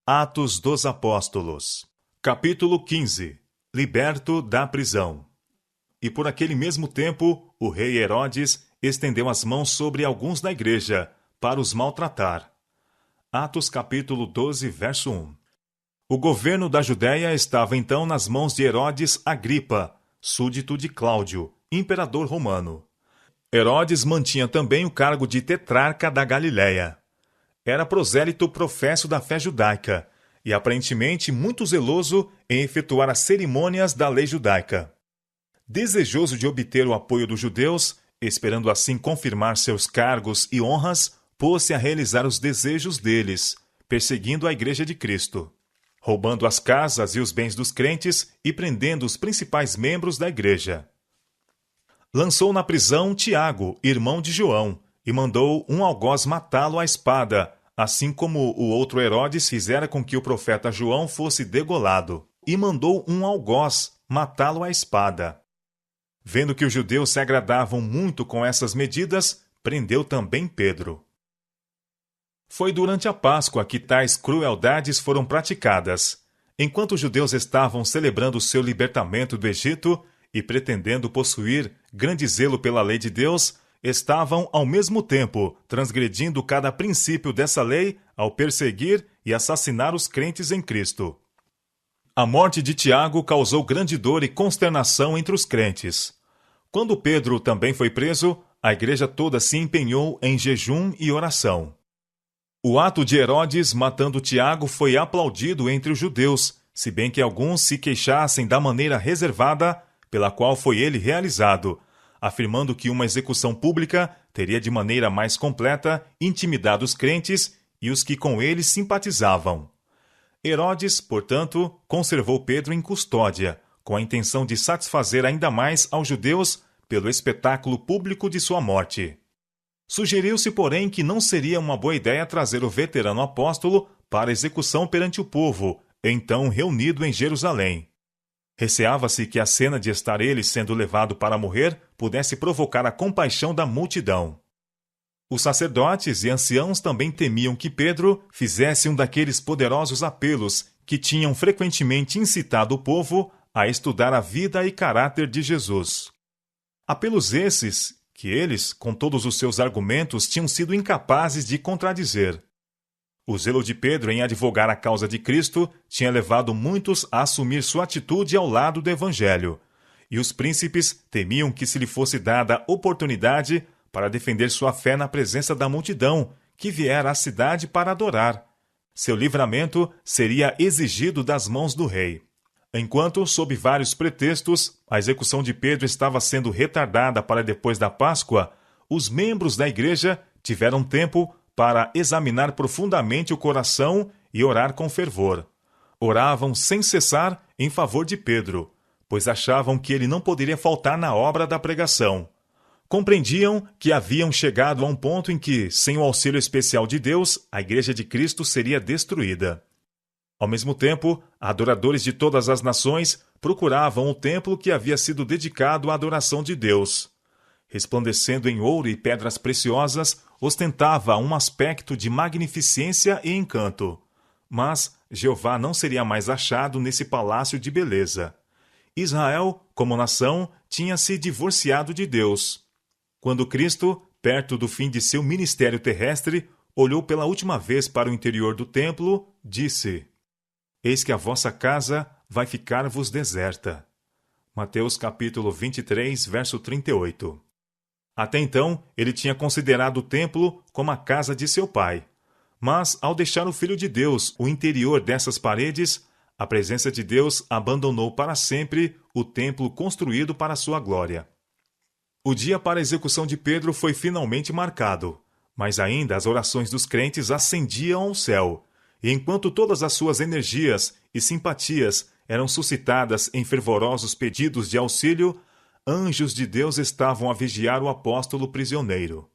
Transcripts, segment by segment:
Atos dos Apóstolos. Capítulo 15. Liberto da prisão. E por aquele mesmo tempo, o rei Herodes estendeu as mãos sobre alguns da igreja, para os maltratar. Atos capítulo 12, verso 1. O governo da Judéia estava então nas mãos de Herodes Agripa, súdito de Cláudio, imperador romano. Herodes mantinha também o cargo de tetrarca da Galiléia. Era prosélito professo da fé judaica e aparentemente muito zeloso em efetuar as cerimônias da lei judaica. Desejoso de obter o apoio dos judeus, esperando assim confirmar seus cargos e honras, pôs-se a realizar os desejos deles, perseguindo a Igreja de Cristo, roubando as casas e os bens dos crentes e prendendo os principais membros da Igreja. Lançou na prisão Tiago, irmão de João, e mandou um algoz matá-lo à espada, assim como o outro Herodes fizera com que o profeta João fosse degolado, e mandou um algoz matá-lo à espada. Vendo que os judeus se agradavam muito com essas medidas, prendeu também Pedro. Foi durante a Páscoa que tais crueldades foram praticadas. Enquanto os judeus estavam celebrando seu libertamento do Egito e pretendendo possuir grande zelo pela lei de Deus, estavam, ao mesmo tempo, transgredindo cada princípio dessa lei ao perseguir e assassinar os crentes em Cristo. A morte de Tiago causou grande dor e consternação entre os crentes. Quando Pedro também foi preso, a igreja toda se empenhou em jejum e oração. O ato de Herodes matando Tiago foi aplaudido entre os judeus, se bem que alguns se queixassem da maneira reservada pela qual foi ele realizado, afirmando que uma execução pública teria de maneira mais completa intimidado os crentes e os que com ele simpatizavam. Herodes, portanto, conservou Pedro em custódia, com a intenção de satisfazer ainda mais aos judeus pelo espetáculo público de sua morte. Sugeriu-se, porém, que não seria uma boa ideia trazer o veterano apóstolo para execução perante o povo, então reunido em Jerusalém. Receava-se que a cena de estar ele sendo levado para morrer pudesse provocar a compaixão da multidão. Os sacerdotes e anciãos também temiam que Pedro fizesse um daqueles poderosos apelos que tinham frequentemente incitado o povo a estudar a vida e caráter de Jesus. Apelos esses que eles, com todos os seus argumentos, tinham sido incapazes de contradizer. O zelo de Pedro em advogar a causa de Cristo tinha levado muitos a assumir sua atitude ao lado do Evangelho, e os príncipes temiam que se lhe fosse dada oportunidade para defender sua fé na presença da multidão que viera à cidade para adorar. Seu livramento seria exigido das mãos do rei. Enquanto, sob vários pretextos, a execução de Pedro estava sendo retardada para depois da Páscoa, os membros da igreja tiveram tempo para examinar profundamente o coração e orar com fervor. Oravam sem cessar em favor de Pedro, pois achavam que ele não poderia faltar na obra da pregação. Compreendiam que haviam chegado a um ponto em que, sem o auxílio especial de Deus, a Igreja de Cristo seria destruída. Ao mesmo tempo, adoradores de todas as nações procuravam o templo que havia sido dedicado à adoração de Deus. Resplandecendo em ouro e pedras preciosas, ostentava um aspecto de magnificência e encanto. Mas Jeová não seria mais achado nesse palácio de beleza. Israel, como nação, tinha se divorciado de Deus. Quando Cristo, perto do fim de seu ministério terrestre, olhou pela última vez para o interior do templo, disse: Eis que a vossa casa vai ficar-vos deserta. Mateus capítulo 23, verso 38. Até então, ele tinha considerado o templo como a casa de seu pai. Mas, ao deixar o Filho de Deus o interior dessas paredes, a presença de Deus abandonou para sempre o templo construído para sua glória. O dia para a execução de Pedro foi finalmente marcado, mas ainda as orações dos crentes ascendiam ao céu, e enquanto todas as suas energias e simpatias eram suscitadas em fervorosos pedidos de auxílio, anjos de Deus estavam a vigiar o apóstolo prisioneiro.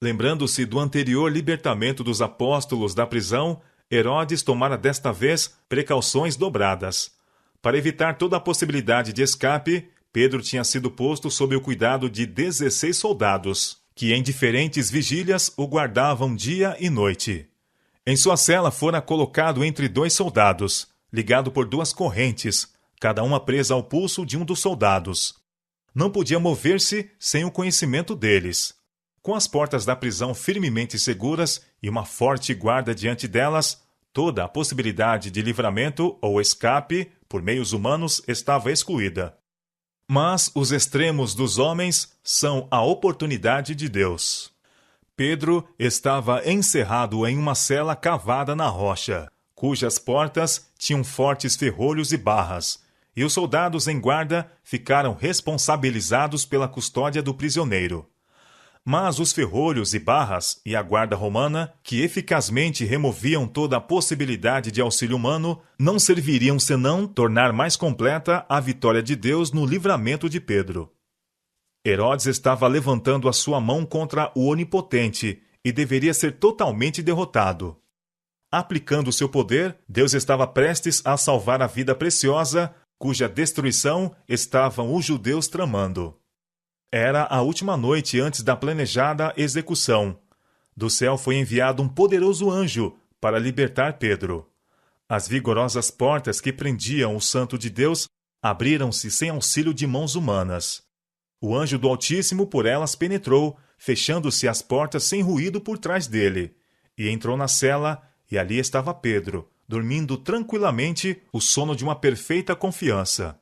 Lembrando-se do anterior libertamento dos apóstolos da prisão, Herodes tomara desta vez precauções dobradas. Para evitar toda a possibilidade de escape, Pedro tinha sido posto sob o cuidado de 16 soldados, que em diferentes vigílias o guardavam dia e noite. Em sua cela fora colocado entre 2 soldados, ligado por 2 correntes, cada uma presa ao pulso de um dos soldados. Não podia mover-se sem o conhecimento deles. Com as portas da prisão firmemente seguras e uma forte guarda diante delas, toda a possibilidade de livramento ou escape por meios humanos estava excluída. Mas os extremos dos homens são a oportunidade de Deus. Pedro estava encerrado em uma cela cavada na rocha, cujas portas tinham fortes ferrolhos e barras, e os soldados em guarda ficaram responsabilizados pela custódia do prisioneiro. Mas os ferrolhos e barras e a guarda romana, que eficazmente removiam toda a possibilidade de auxílio humano, não serviriam senão tornar mais completa a vitória de Deus no livramento de Pedro. Herodes estava levantando a sua mão contra o Onipotente e deveria ser totalmente derrotado. Aplicando seu poder, Deus estava prestes a salvar a vida preciosa, cuja destruição estavam os judeus tramando. Era a última noite antes da planejada execução. Do céu foi enviado um poderoso anjo para libertar Pedro. As vigorosas portas que prendiam o Santo de Deus abriram-se sem auxílio de mãos humanas. O anjo do Altíssimo por elas penetrou, fechando-se as portas sem ruído por trás dele, e entrou na cela, e ali estava Pedro, dormindo tranquilamente o sono de uma perfeita confiança.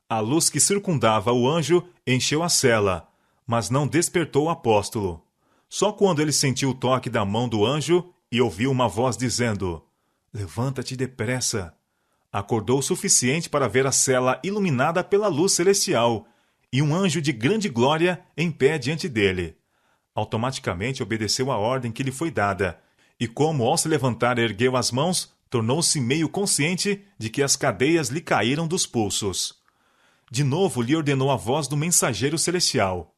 A luz que circundava o anjo encheu a cela, mas não despertou o apóstolo. Só quando ele sentiu o toque da mão do anjo e ouviu uma voz dizendo: "Levanta-te depressa", acordou o suficiente para ver a cela iluminada pela luz celestial e um anjo de grande glória em pé diante dele. Automaticamente obedeceu à ordem que lhe foi dada, e como ao se levantar ergueu as mãos, tornou-se meio consciente de que as cadeias lhe caíram dos pulsos. De novo lhe ordenou a voz do mensageiro celestial: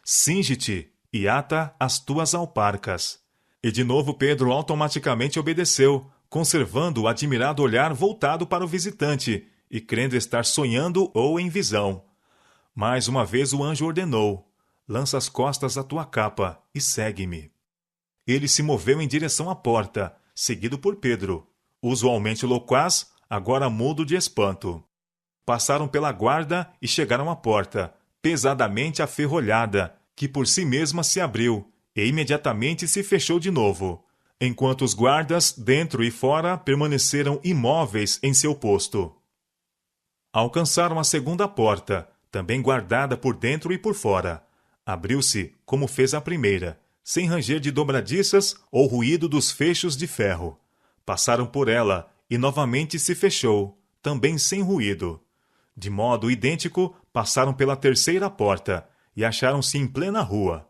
"Cinge-te e ata as tuas alparcas." E de novo Pedro automaticamente obedeceu, conservando o admirado olhar voltado para o visitante e crendo estar sonhando ou em visão. Mais uma vez o anjo ordenou: "Lança as costas à tua capa e segue-me." Ele se moveu em direção à porta, seguido por Pedro, usualmente loquaz, agora mudo de espanto. Passaram pela guarda e chegaram à porta, pesadamente aferrolhada, que por si mesma se abriu, e imediatamente se fechou de novo, enquanto os guardas, dentro e fora, permaneceram imóveis em seu posto. Alcançaram a segunda porta, também guardada por dentro e por fora. Abriu-se, como fez a primeira, sem ranger de dobradiças ou ruído dos fechos de ferro. Passaram por ela, e novamente se fechou, também sem ruído. De modo idêntico, passaram pela terceira porta, e acharam-se em plena rua.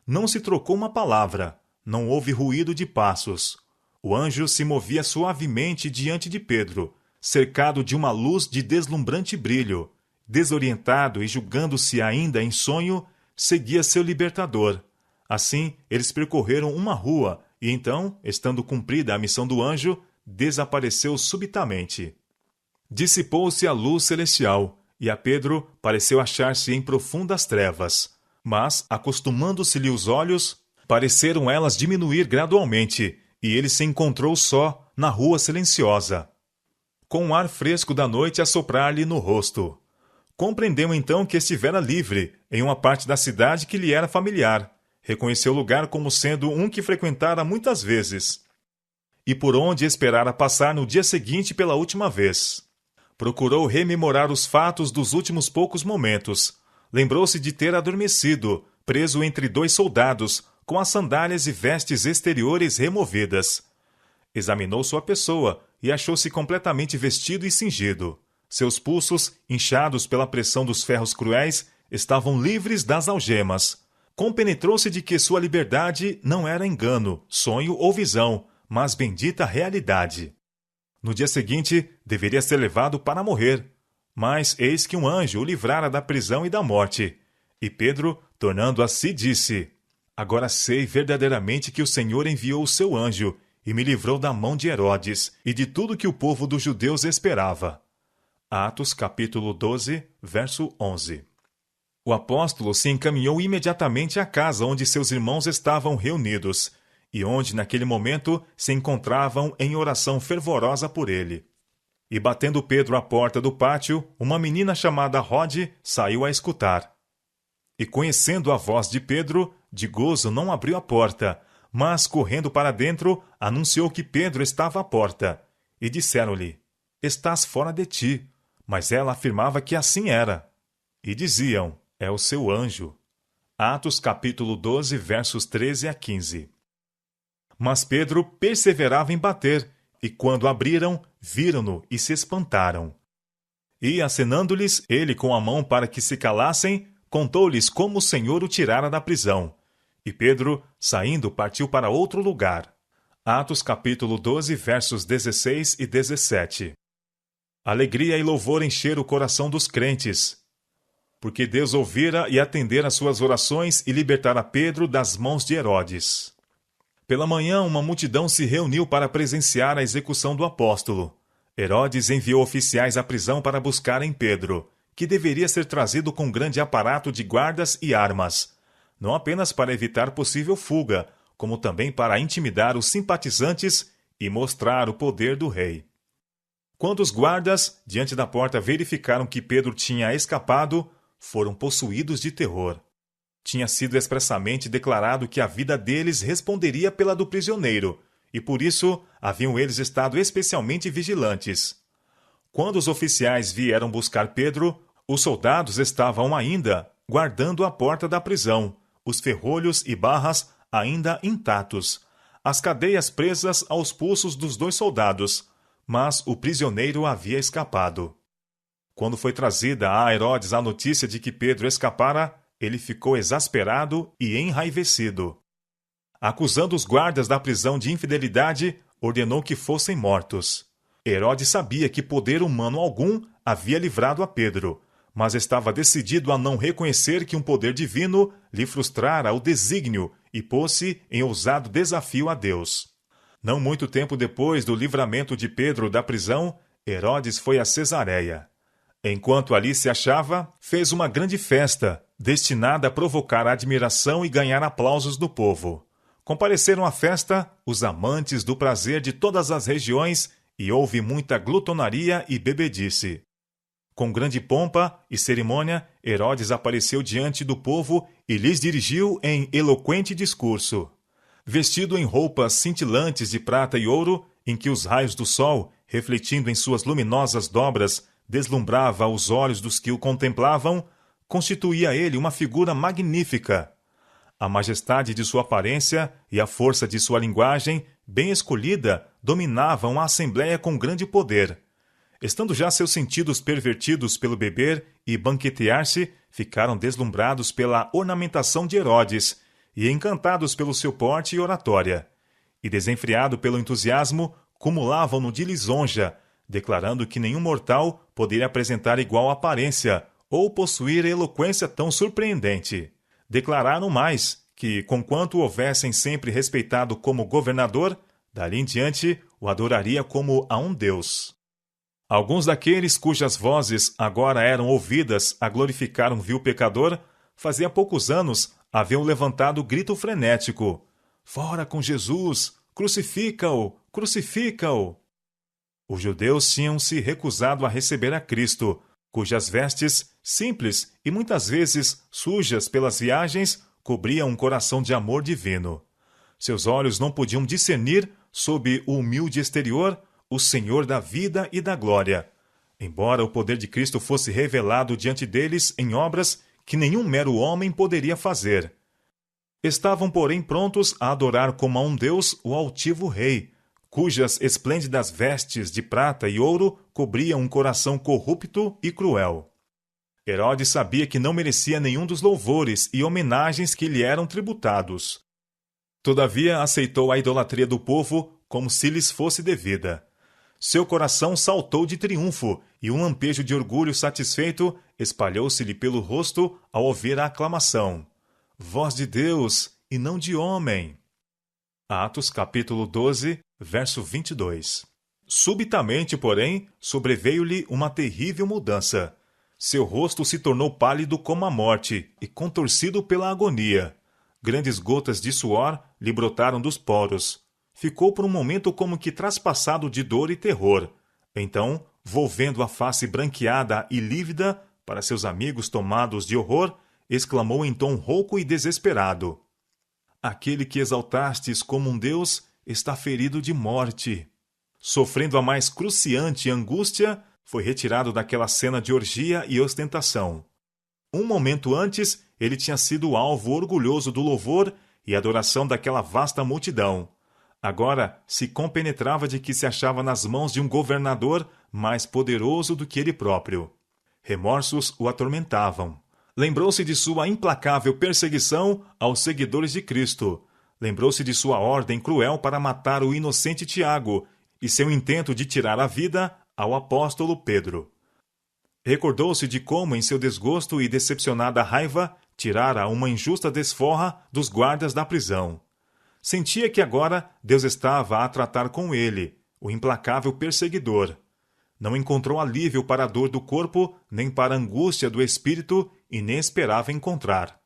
Não se trocou uma palavra, não houve ruído de passos. O anjo se movia suavemente diante de Pedro, cercado de uma luz de deslumbrante brilho. Desorientado e julgando-se ainda em sonho, seguia seu libertador. Assim, eles percorreram uma rua e então, estando cumprida a missão do anjo, desapareceu subitamente. Dissipou-se a luz celestial e a Pedro pareceu achar-se em profundas trevas. Mas, acostumando-se-lhe os olhos, pareceram elas diminuir gradualmente e ele se encontrou só na rua silenciosa, com o ar fresco da noite a soprar-lhe no rosto. Compreendeu então que estivera livre, em uma parte da cidade que lhe era familiar. Reconheceu o lugar como sendo um que frequentara muitas vezes, e por onde esperara passar no dia seguinte pela última vez. Procurou rememorar os fatos dos últimos poucos momentos. Lembrou-se de ter adormecido, preso entre 2 soldados, com as sandálias e vestes exteriores removidas. Examinou sua pessoa e achou-se completamente vestido e cingido. Seus pulsos, inchados pela pressão dos ferros cruéis, estavam livres das algemas. Compenetrou-se de que sua liberdade não era engano, sonho ou visão, mas bendita realidade. No dia seguinte, deveria ser levado para morrer. Mas eis que um anjo o livrara da prisão e da morte. E Pedro, tornando a si, disse: "Agora sei verdadeiramente que o Senhor enviou o seu anjo e me livrou da mão de Herodes e de tudo que o povo dos judeus esperava." Atos capítulo 12, verso 11. O apóstolo se encaminhou imediatamente à casa onde seus irmãos estavam reunidos, e onde naquele momento se encontravam em oração fervorosa por ele. E batendo Pedro à porta do pátio, uma menina chamada Rode saiu a escutar. E conhecendo a voz de Pedro, de gozo não abriu a porta, mas, correndo para dentro, anunciou que Pedro estava à porta. E disseram-lhe: Estás fora de ti. Mas ela afirmava que assim era. E diziam: É o seu anjo. Atos capítulo 12, versos 13 a 15. Mas Pedro perseverava em bater, e quando abriram, viram-no e se espantaram. E, acenando-lhes ele com a mão para que se calassem, contou-lhes como o Senhor o tirara da prisão. E Pedro, saindo, partiu para outro lugar. Atos capítulo 12, versos 16 e 17. Alegria e louvor encheram o coração dos crentes, porque Deus ouvira e atendera às suas orações e libertara Pedro das mãos de Herodes. Pela manhã, uma multidão se reuniu para presenciar a execução do apóstolo. Herodes enviou oficiais à prisão para buscarem Pedro, que deveria ser trazido com grande aparato de guardas e armas, não apenas para evitar possível fuga, como também para intimidar os simpatizantes e mostrar o poder do rei. Quando os guardas, diante da porta, verificaram que Pedro tinha escapado, foram possuídos de terror. Tinha sido expressamente declarado que a vida deles responderia pela do prisioneiro, e por isso haviam eles estado especialmente vigilantes. Quando os oficiais vieram buscar Pedro, os soldados estavam ainda guardando a porta da prisão, os ferrolhos e barras ainda intactos, as cadeias presas aos pulsos dos 2 soldados, mas o prisioneiro havia escapado. Quando foi trazida a Herodes a notícia de que Pedro escapara, ele ficou exasperado e enraivecido. Acusando os guardas da prisão de infidelidade, ordenou que fossem mortos. Herodes sabia que poder humano algum havia livrado a Pedro, mas estava decidido a não reconhecer que um poder divino lhe frustrara o desígnio e pôs-se em ousado desafio a Deus. Não muito tempo depois do livramento de Pedro da prisão, Herodes foi a Cesareia. Enquanto ali se achava, fez uma grande festa, destinada a provocar admiração e ganhar aplausos do povo. Compareceram à festa os amantes do prazer de todas as regiões e houve muita glutonaria e bebedice. Com grande pompa e cerimônia, Herodes apareceu diante do povo e lhes dirigiu em eloquente discurso. Vestido em roupas cintilantes de prata e ouro, em que os raios do sol, refletindo em suas luminosas dobras, deslumbrava os olhos dos que o contemplavam, constituía ele uma figura magnífica. A majestade de sua aparência e a força de sua linguagem, bem escolhida, dominavam a assembleia com grande poder. Estando já seus sentidos pervertidos pelo beber e banquetear-se, ficaram deslumbrados pela ornamentação de Herodes e encantados pelo seu porte e oratória. E desenfreado pelo entusiasmo, cumulavam-no de lisonja, declarando que nenhum mortal poderia apresentar igual aparência ou possuir eloquência tão surpreendente. Declararam mais que, conquanto o houvessem sempre respeitado como governador, dali em diante o adoraria como a um deus. Alguns daqueles cujas vozes agora eram ouvidas a glorificar um vil pecador, fazia poucos anos haviam levantado grito frenético: "Fora com Jesus! Crucifica-o! Crucifica-o!" Os judeus tinham se recusado a receber a Cristo, cujas vestes, simples e muitas vezes sujas pelas viagens, cobriam um coração de amor divino. Seus olhos não podiam discernir, sob o humilde exterior, o Senhor da vida e da glória, embora o poder de Cristo fosse revelado diante deles em obras que nenhum mero homem poderia fazer. Estavam, porém, prontos a adorar como a um Deus o altivo Rei, cujas esplêndidas vestes de prata e ouro cobriam um coração corrupto e cruel. Herodes sabia que não merecia nenhum dos louvores e homenagens que lhe eram tributados. Todavia, aceitou a idolatria do povo como se lhes fosse devida. Seu coração saltou de triunfo e um lampejo de orgulho satisfeito espalhou-se-lhe pelo rosto ao ouvir a aclamação: "Voz de Deus e não de homem." Atos capítulo 12, verso 22. Subitamente, porém, sobreveio-lhe uma terrível mudança. Seu rosto se tornou pálido como a morte e contorcido pela agonia. Grandes gotas de suor lhe brotaram dos poros. Ficou por um momento como que traspassado de dor e terror. Então, volvendo a face branqueada e lívida para seus amigos tomados de horror, exclamou em tom rouco e desesperado: Aquele que exaltastes como um Deus está ferido de morte. Sofrendo a mais cruciante angústia, foi retirado daquela cena de orgia e ostentação. Um momento antes, ele tinha sido alvo orgulhoso do louvor e adoração daquela vasta multidão. Agora se compenetrava de que se achava nas mãos de um governador mais poderoso do que ele próprio. Remorsos o atormentavam. Lembrou-se de sua implacável perseguição aos seguidores de Cristo. Lembrou-se de sua ordem cruel para matar o inocente Tiago e seu intento de tirar a vida ao apóstolo Pedro. Recordou-se de como, em seu desgosto e decepcionada raiva, tirara uma injusta desforra dos guardas da prisão. Sentia que agora Deus estava a tratar com ele, o implacável perseguidor. Não encontrou alívio para a dor do corpo, nem para a angústia do espírito, e nem esperava encontrar.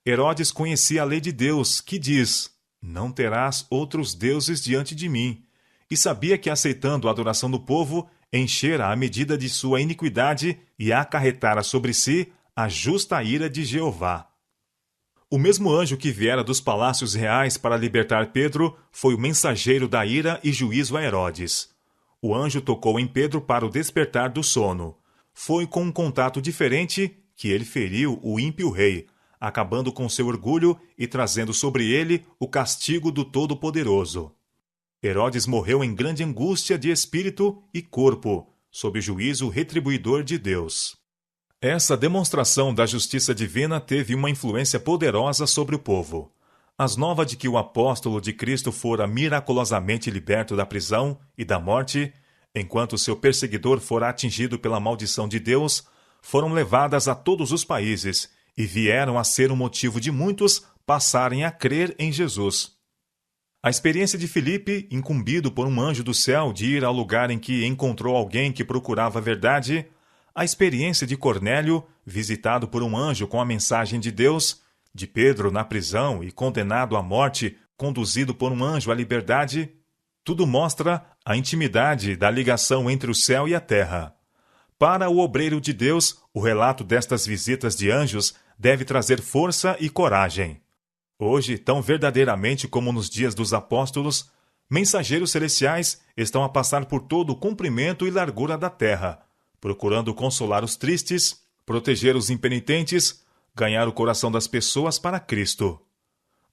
Herodes conhecia a lei de Deus, que diz: Não terás outros deuses diante de mim, e sabia que, aceitando a adoração do povo, enchera a medida de sua iniquidade e acarretara sobre si a justa ira de Jeová. O mesmo anjo que viera dos palácios reais para libertar Pedro foi o mensageiro da ira e juízo a Herodes. O anjo tocou em Pedro para o despertar do sono. Foi com um contato diferente que ele feriu o ímpio rei, acabando com seu orgulho e trazendo sobre ele o castigo do Todo-Poderoso. Herodes morreu em grande angústia de espírito e corpo, sob o juízo retribuidor de Deus. Essa demonstração da justiça divina teve uma influência poderosa sobre o povo. As novas de que o apóstolo de Cristo fora miraculosamente liberto da prisão e da morte, enquanto seu perseguidor fora atingido pela maldição de Deus, foram levadas a todos os países e vieram a ser um motivo de muitos passarem a crer em Jesus. A experiência de Filipe, incumbido por um anjo do céu de ir ao lugar em que encontrou alguém que procurava a verdade, a experiência de Cornélio, visitado por um anjo com a mensagem de Deus, de Pedro na prisão e condenado à morte, conduzido por um anjo à liberdade, tudo mostra a intimidade da ligação entre o céu e a terra. Para o obreiro de Deus, o relato destas visitas de anjos deve trazer força e coragem. Hoje, tão verdadeiramente como nos dias dos apóstolos, mensageiros celestiais estão a passar por todo o comprimento e largura da terra, procurando consolar os tristes, proteger os impenitentes, ganhar o coração das pessoas para Cristo.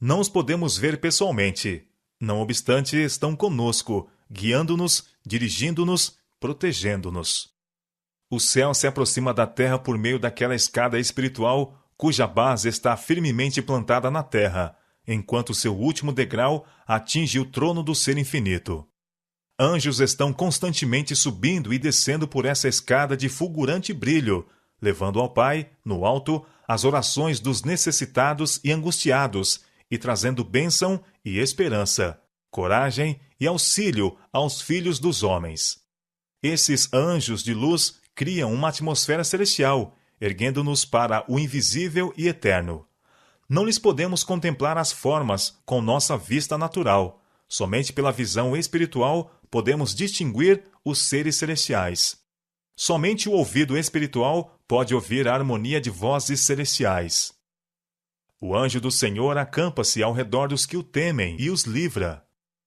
Não os podemos ver pessoalmente, não obstante estão conosco, guiando-nos, dirigindo-nos, protegendo-nos. O céu se aproxima da terra por meio daquela escada espiritual cuja base está firmemente plantada na terra, enquanto seu último degrau atinge o trono do Ser Infinito. Anjos estão constantemente subindo e descendo por essa escada de fulgurante brilho, levando ao Pai, no alto, as orações dos necessitados e angustiados, e trazendo bênção e esperança, coragem e auxílio aos filhos dos homens. Esses anjos de luz criam uma atmosfera celestial, erguendo-nos para o invisível e eterno. Não lhes podemos contemplar as formas com nossa vista natural. Somente pela visão espiritual podemos distinguir os seres celestiais. Somente o ouvido espiritual pode ouvir a harmonia de vozes celestiais. O anjo do Senhor acampa-se ao redor dos que o temem e os livra.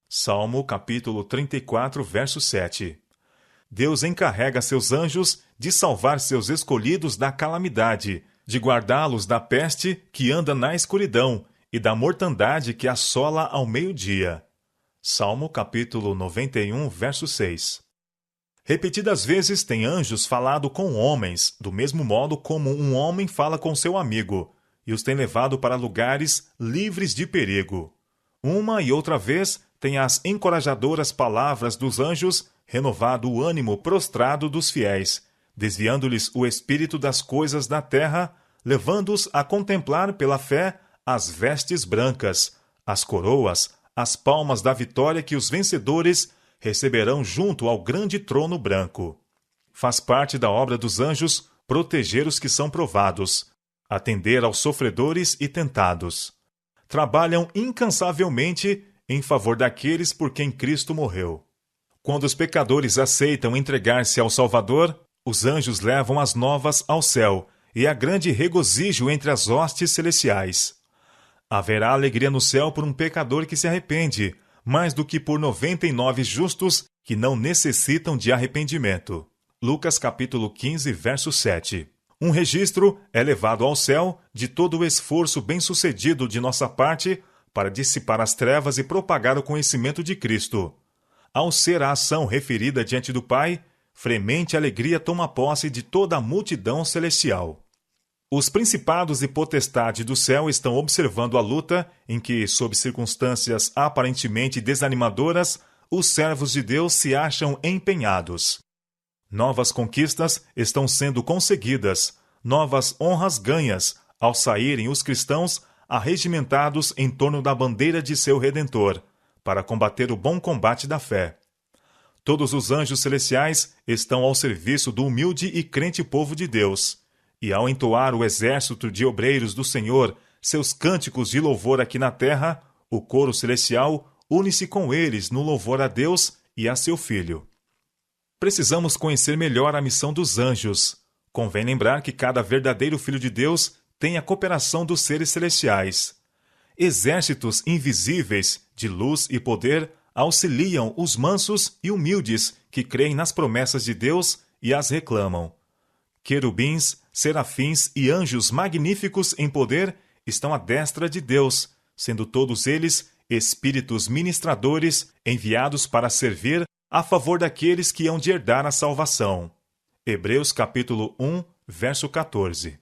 Salmo capítulo 34, verso 7. Deus encarrega seus anjos de salvar seus escolhidos da calamidade, de guardá-los da peste que anda na escuridão e da mortandade que assola ao meio-dia. Salmo capítulo 91, verso 6. Repetidas vezes tem anjos falado com homens, do mesmo modo como um homem fala com seu amigo, e os tem levado para lugares livres de perigo. Uma e outra vez tem as encorajadoras palavras dos anjos renovado o ânimo prostrado dos fiéis, desviando-lhes o espírito das coisas da terra, levando-os a contemplar pela fé as vestes brancas, as coroas, as palmas da vitória que os vencedores receberão junto ao grande trono branco. Faz parte da obra dos anjos proteger os que são provados, atender aos sofredores e tentados. trabalham incansavelmente em favor daqueles por quem Cristo morreu. Quando os pecadores aceitam entregar-se ao Salvador, os anjos levam as novas ao céu e há grande regozijo entre as hostes celestiais. Haverá alegria no céu por um pecador que se arrepende, mais do que por 99 justos que não necessitam de arrependimento. Lucas capítulo 15, verso 7. Um registro é levado ao céu de todo o esforço bem-sucedido de nossa parte para dissipar as trevas e propagar o conhecimento de Cristo. Ao ser a ação referida diante do Pai, fremente alegria toma posse de toda a multidão celestial. Os principados e potestades do céu estão observando a luta em que, sob circunstâncias aparentemente desanimadoras, os servos de Deus se acham empenhados. Novas conquistas estão sendo conseguidas, novas honras ganhas, ao saírem os cristãos arregimentados em torno da bandeira de seu Redentor, para combater o bom combate da fé. Todos os anjos celestiais estão ao serviço do humilde e crente povo de Deus, e ao entoar o exército de obreiros do Senhor seus cânticos de louvor aqui na terra, o coro celestial une-se com eles no louvor a Deus e a seu Filho. Precisamos conhecer melhor a missão dos anjos. Convém lembrar que cada verdadeiro Filho de Deus tem a cooperação dos seres celestiais. Exércitos invisíveis de luz e poder auxiliam os mansos e humildes que creem nas promessas de Deus e as reclamam. Querubins, serafins e anjos magníficos em poder estão à destra de Deus, sendo todos eles espíritos ministradores enviados para servir a favor daqueles que hão de herdar a salvação. Hebreus capítulo 1, verso 14.